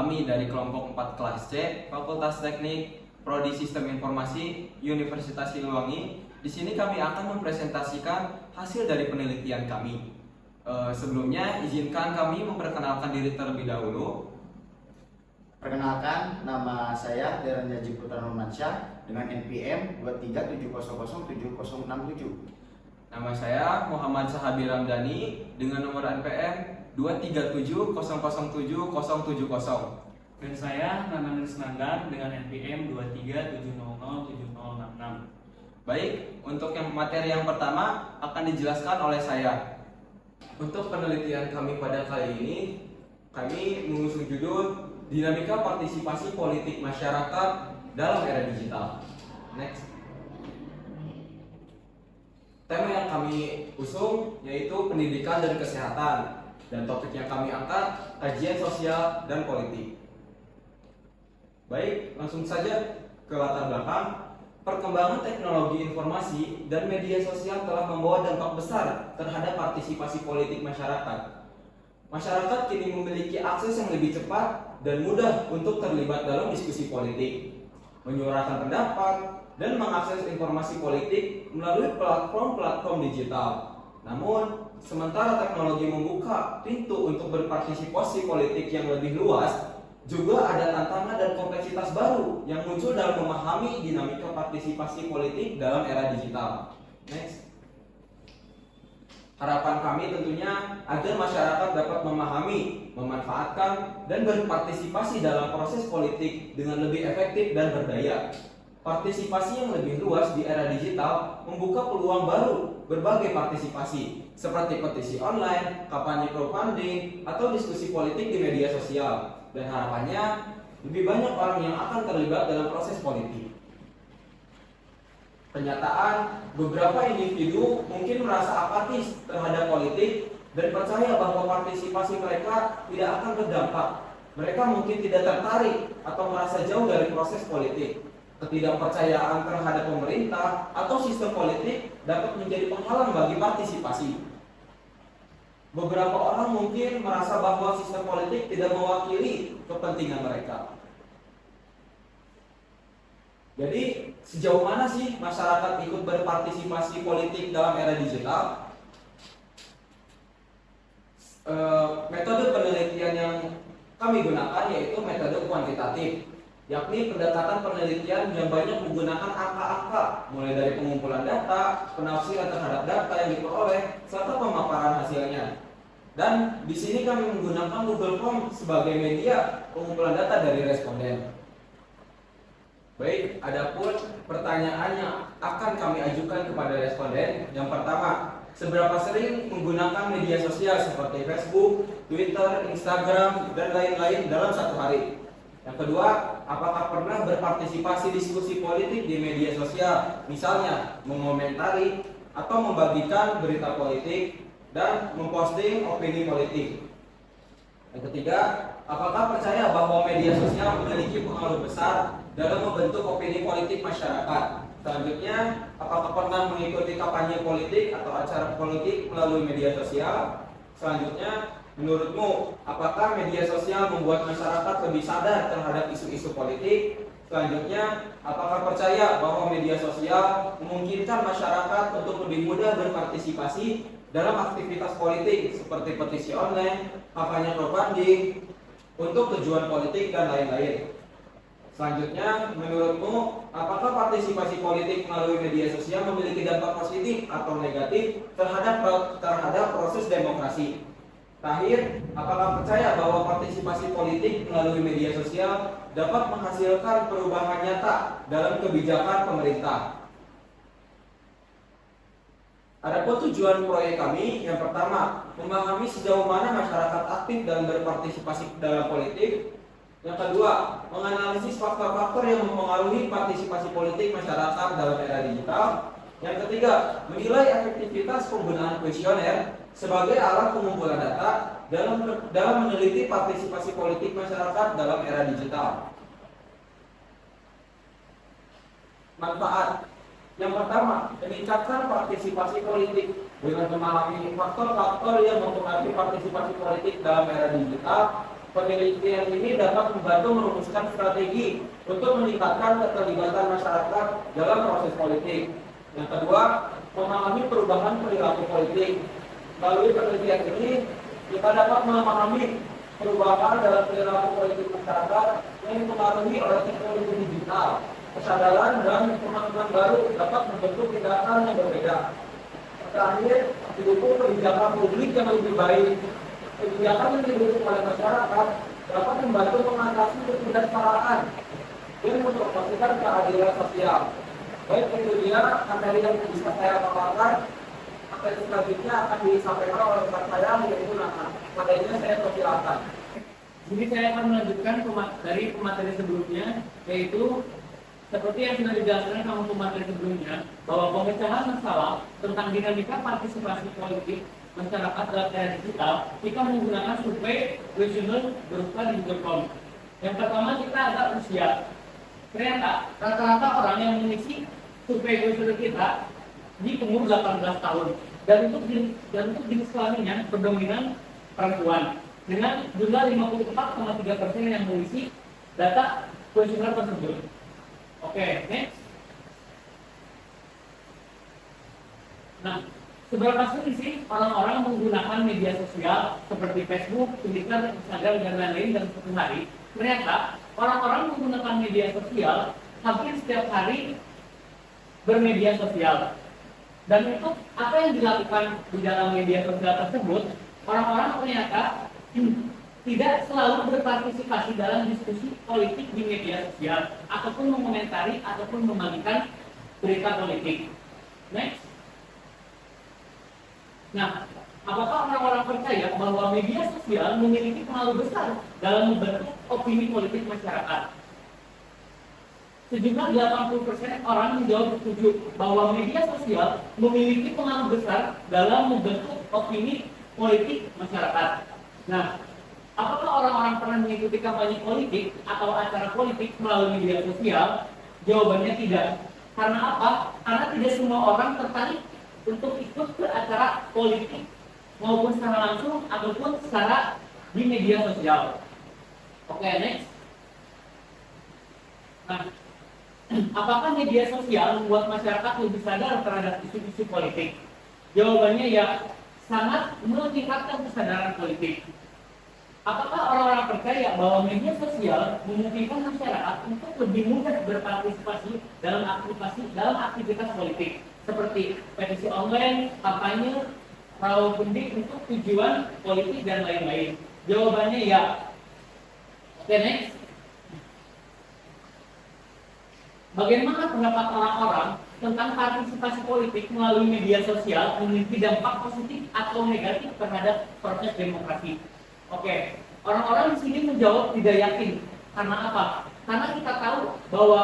Kami dari kelompok 4 kelas C, Fakultas Teknik, Prodi Sistem Informasi, Universitas Siliwangi. Di sini kami akan mempresentasikan hasil dari penelitian kami. Sebelumnya, izinkan kami memperkenalkan diri terlebih dahulu. Perkenalkan, nama saya Deren Yaji Putra Nurmansyah dengan NPM 237007067. Nama saya Muhammad Sahabi Ramdhani dengan nomor NPM 237007070. Dan saya Nanan Risnandan dengan NPM 237007066. Baik, untuk materi yang pertama akan dijelaskan oleh saya. Untuk penelitian kami pada kali ini, kami mengusung judul Dinamika Partisipasi Politik Masyarakat dalam Era Digital. Next. Tema yang kami usung yaitu pendidikan dan kesehatan, dan topik yang kami angkat kajian sosial dan politik. Baik, langsung saja ke latar belakang. Perkembangan teknologi informasi dan media sosial telah membawa dampak besar terhadap partisipasi politik masyarakat. Masyarakat kini memiliki akses yang lebih cepat dan mudah untuk terlibat dalam diskusi politik, menyuarakan pendapat, dan mengakses informasi politik melalui platform-platform digital. Namun, sementara teknologi membuka pintu untuk berpartisipasi politik yang lebih luas, juga ada tantangan dan kompleksitas baru yang muncul dalam memahami dinamika partisipasi politik dalam era digital. Next. Harapan kami tentunya agar masyarakat dapat memahami, memanfaatkan, dan berpartisipasi dalam proses politik dengan lebih efektif dan berdaya. Partisipasi yang lebih luas di era digital membuka peluang baru berbagai partisipasi seperti petisi online, kampanye crowdfunding, atau diskusi politik di media sosial. Dan harapannya lebih banyak orang yang akan terlibat dalam proses politik. Pernyataan, beberapa individu mungkin merasa apatis terhadap politik dan percaya bahwa partisipasi mereka tidak akan berdampak. Mereka mungkin tidak tertarik atau merasa jauh dari proses politik. Ketidakpercayaan terhadap pemerintah atau sistem politik dapat menjadi penghalang bagi partisipasi. Beberapa orang mungkin merasa bahwa sistem politik tidak mewakili kepentingan mereka. Jadi, sejauh mana sih masyarakat ikut berpartisipasi politik dalam era digital? Metode penelitian yang kami gunakan yaitu metode kuantitatif, yakni pendekatan penelitian yang banyak menggunakan angka-angka, mulai dari pengumpulan data, penafsiran terhadap data yang diperoleh, serta pemaparan hasilnya. Dan di sini kami menggunakan Google Form sebagai media pengumpulan data dari responden. Baik, adapun pertanyaan yang akan kami ajukan kepada responden. Yang pertama, seberapa sering menggunakan media sosial seperti Facebook, Twitter, Instagram, dan lain-lain dalam satu hari? Yang kedua, apakah pernah berpartisipasi diskusi politik di media sosial, misalnya mengomentari atau membagikan berita politik dan memposting opini politik? Yang ketiga, apakah percaya bahwa media sosial memiliki pengaruh besar dalam membentuk opini politik masyarakat? Selanjutnya, apakah pernah mengikuti kampanye politik atau acara politik melalui media sosial? Selanjutnya, menurutmu, apakah media sosial membuat masyarakat lebih sadar terhadap isu-isu politik? Selanjutnya, apakah percaya bahwa media sosial memungkinkan masyarakat untuk lebih mudah berpartisipasi dalam aktivitas politik seperti petisi online, kampanye crowdfunding, untuk tujuan politik dan lain-lain? Selanjutnya, menurutmu, apakah partisipasi politik melalui media sosial memiliki dampak positif atau negatif terhadap proses demokrasi? Terakhir, apakah percaya bahwa partisipasi politik melalui media sosial dapat menghasilkan perubahan nyata dalam kebijakan pemerintah? Adapun tujuan proyek kami, yang pertama, memahami sejauh mana masyarakat aktif dalam berpartisipasi dalam politik. Yang kedua, menganalisis faktor-faktor yang mempengaruhi partisipasi politik masyarakat dalam era digital. Yang ketiga, menilai efektivitas penggunaan kuesioner sebagai alat pengumpulan data dalam meneliti partisipasi politik masyarakat dalam era digital. Manfaat. Yang pertama, meningkatkan partisipasi politik dengan memahami faktor-faktor yang mempengaruhi partisipasi politik dalam era digital. Penelitian ini dapat membantu merumuskan strategi untuk meningkatkan keterlibatan masyarakat dalam proses politik. Yang kedua, memahami perubahan perilaku politik. Melalui penelitian ini, kita dapat memahami perubahan dalam perilaku politik masyarakat yang dipengaruhi oleh teknologi digital. Kesadaran dan pemahaman baru dapat membentuk tindakan yang berbeda. Terakhir, didukung kebijakan publik yang lebih baik. Kebijakan yang didukung oleh masyarakat dapat membantu mengatasi ketidaksetaraan dan mempromosikan keadilan sosial. Baik, itu dia materi yang bisa saya paparkan. Materi selanjutnya akan disampaikan oleh rekan saya, yaitu Nana. Materinya saya persilakan. Jadi saya akan melanjutkan dari pemateri sebelumnya, yaitu seperti yang sudah dijelaskan sama pemateri sebelumnya, bahwa pemecahan masalah tentang dinamika partisipasi politik masyarakat dalam era digital kita menggunakan survei kuesioner berupa digital form. Yang pertama kita ada usia. Ternyata rata-rata orang yang mengisi survei kuesioner kita di umur 18 tahun dan untuk jenis kelaminnya berdominan perempuan dengan jumlah 54,3% yang mengisi data kuesioner tersebut. Oke, next. Nah, seberapa sering sih orang-orang menggunakan media sosial seperti Facebook, Twitter, Instagram, dan lain-lain dalam satu hari? Ternyata orang-orang menggunakan media sosial hampir setiap hari bermedia sosial. Dan itu apa yang dilakukan di dalam media sosial tersebut? Orang-orang ternyata tidak selalu berpartisipasi dalam diskusi politik di media sosial ataupun mengomentari ataupun membagikan berita politik. Next. Nah, apakah orang-orang percaya bahwa media sosial memiliki pengaruh besar dalam membentuk opini politik masyarakat? Sejumlah 80% orang menjawab setuju bahwa media sosial memiliki pengaruh besar dalam membentuk opini politik masyarakat. Nah, apakah orang-orang pernah mengikuti kampanye politik atau acara politik melalui media sosial? Jawabannya tidak. Karena apa? Karena tidak semua orang tertarik untuk ikut ke acara politik maupun secara langsung ataupun secara di media sosial. Oke, next. Nah, apakah media sosial membuat masyarakat lebih sadar terhadap isu-isu politik? Jawabannya ya, sangat meningkatkan kesadaran politik. Apakah orang-orang percaya bahwa media sosial memungkinkan masyarakat untuk lebih mudah berpartisipasi dalam aktivitas politik seperti petisi online, kampanye, crowdfunding untuk tujuan politik dan lain-lain? Jawabannya ya. Oke, next. Bagaimana pendapat orang-orang tentang partisipasi politik melalui media sosial memiliki dampak positif atau negatif terhadap proses demokrasi? Oke, orang-orang di sini menjawab tidak yakin. Karena apa? Karena kita tahu bahwa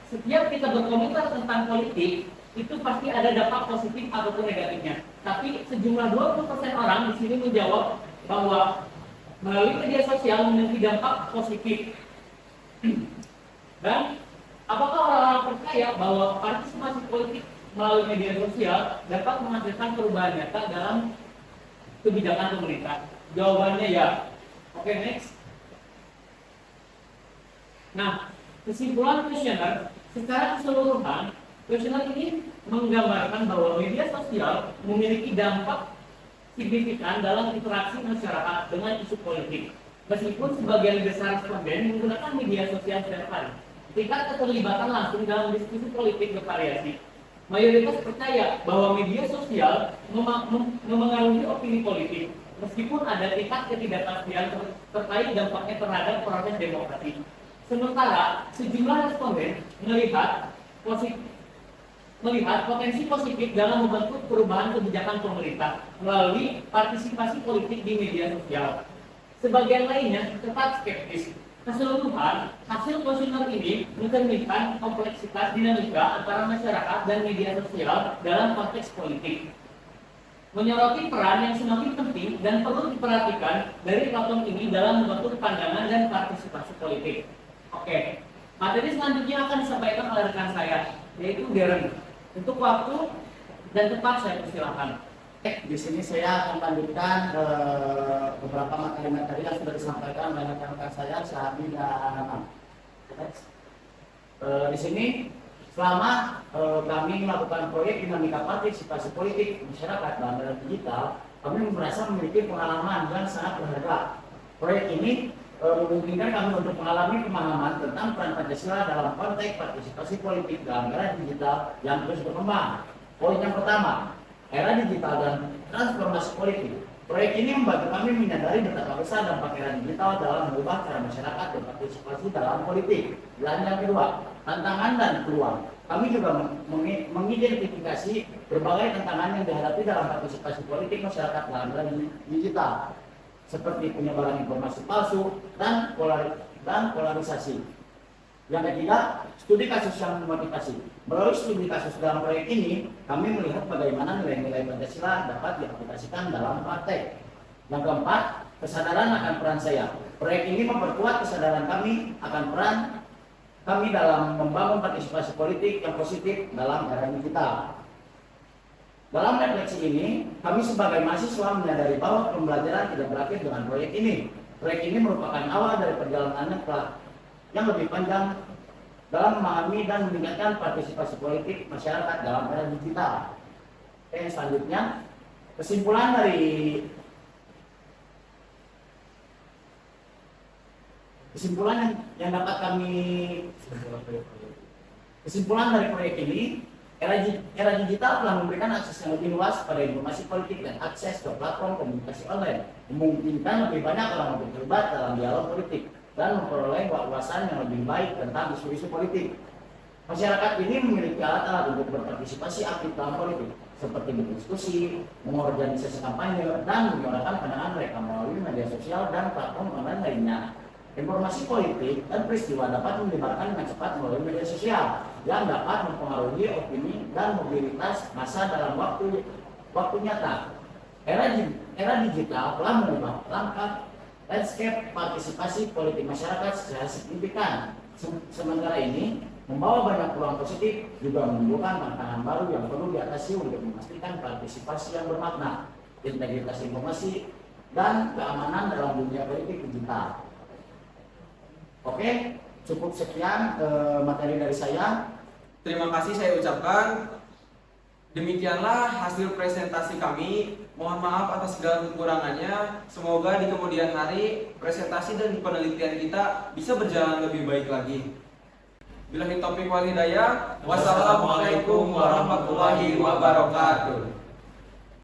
setiap kita berkomentar tentang politik itu pasti ada dampak positif ataupun negatifnya. Tapi sejumlah 20% orang di sini menjawab bahwa melalui media sosial memiliki dampak positif. Dan apakah orang-orang percaya bahwa partisipasi politik melalui media sosial dapat menghasilkan perubahan nyata dalam kebijakan pemerintah? Jawabannya ya. Oke, next. Nah, kesimpulan kuesioner secara keseluruhan, kuesioner ini menggambarkan bahwa media sosial memiliki dampak signifikan dalam interaksi masyarakat dengan isu politik. Meskipun sebagian besar responden menggunakan media sosial setiap hari, tingkat keterlibatan langsung dalam diskusi politik bervariasi. Mayoritas percaya bahwa media sosial memengaruhi opini politik, meskipun ada tingkat ketidakpastian terkait dampaknya terhadap proses demokrasi. Sementara sejumlah responden melihat potensi positif dalam membentuk perubahan kebijakan pemerintah melalui partisipasi politik di media sosial. Sebagian lainnya tetap skeptis. Keseluruhan, hasil kuesioner ini mencerminkan kompleksitas dinamika antara masyarakat dan media sosial dalam konteks politik. Menyoroti peran yang semakin penting dan perlu diperhatikan dari platform ini dalam membentuk pandangan dan partisipasi politik. Oke, materi selanjutnya akan disampaikan oleh rekan saya, yaitu Darren. Untuk waktu dan tempat saya persilahkan. Di sini saya akan lanjutkan beberapa materi-materi yang sudah disampaikan oleh rekan-rekan saya, Syahmi dan Anam. Di sini selama kami melakukan proyek dinamika partisipasi politik masyarakat dalam era digital, kami merasa memiliki pengalaman yang sangat berharga. Proyek ini memungkinkan kami untuk mengalami pemahaman tentang peran Pancasila dalam konteks partisipasi politik dalam era digital yang terus berkembang. Poin yang pertama, era digital dan transformasi politik. Proyek ini membantu kami menyadari betapa besar dampak era digital dalam mengubah cara masyarakat berpartisipasi dalam politik. Dan yang kedua, tantangan dan peluang. Kami juga mengidentifikasi berbagai tantangan yang dihadapi dalam partisipasi politik masyarakat dalam era digital, seperti penyebaran informasi palsu dan polarisasi. Yang ketiga, studi kasus yang memotivasi. Melalui studi kasus dalam proyek ini, kami melihat bagaimana nilai-nilai Pancasila dapat diaplikasikan dalam praktek. Yang keempat, kesadaran akan peran saya. Proyek ini memperkuat kesadaran kami akan peran kami dalam membangun partisipasi politik yang positif dalam era digital. Dalam refleksi ini, kami sebagai mahasiswa menyadari bahwa pembelajaran tidak berakhir dengan proyek ini. Proyek ini merupakan awal dari perjalanan yang lebih panjang dalam memahami dan meningkatkan partisipasi politik masyarakat dalam era digital. Oke, selanjutnya, kesimpulan yang dapat kami kesimpulan dari proyek ini, era digital telah memberikan akses yang lebih luas pada informasi politik dan akses ke platform komunikasi online, memungkinkan lebih banyak orang untuk terlibat dalam dialog politik dan memperoleh wawasan yang lebih baik tentang isu-isu politik. Masyarakat ini memiliki alat-alat untuk berpartisipasi aktif dalam politik, seperti berdiskusi, mengorganisasi kampanye, dan menyuarakan pandangan mereka melalui media sosial dan platform online lainnya. Informasi politik dan peristiwa dapat menyebarkan dengan cepat melalui media sosial yang dapat mempengaruhi opini dan mobilitas massa dalam waktu nyata. Era digital telah mengubah langkah landscape partisipasi politik masyarakat secara signifikan. Sementara ini membawa banyak peluang positif, juga menimbulkan tantangan baru yang perlu diatasi untuk memastikan partisipasi yang bermakna, integritas informasi, dan keamanan dalam dunia politik digital. Oke, cukup sekian materi dari saya. Terima kasih saya ucapkan. Demikianlah hasil presentasi kami. Mohon maaf atas segala kekurangannya. Semoga di kemudian hari presentasi dan penelitian kita bisa berjalan lebih baik lagi. Billahi taufiq wal hidayah. Wassalamualaikum warahmatullahi wabarakatuh.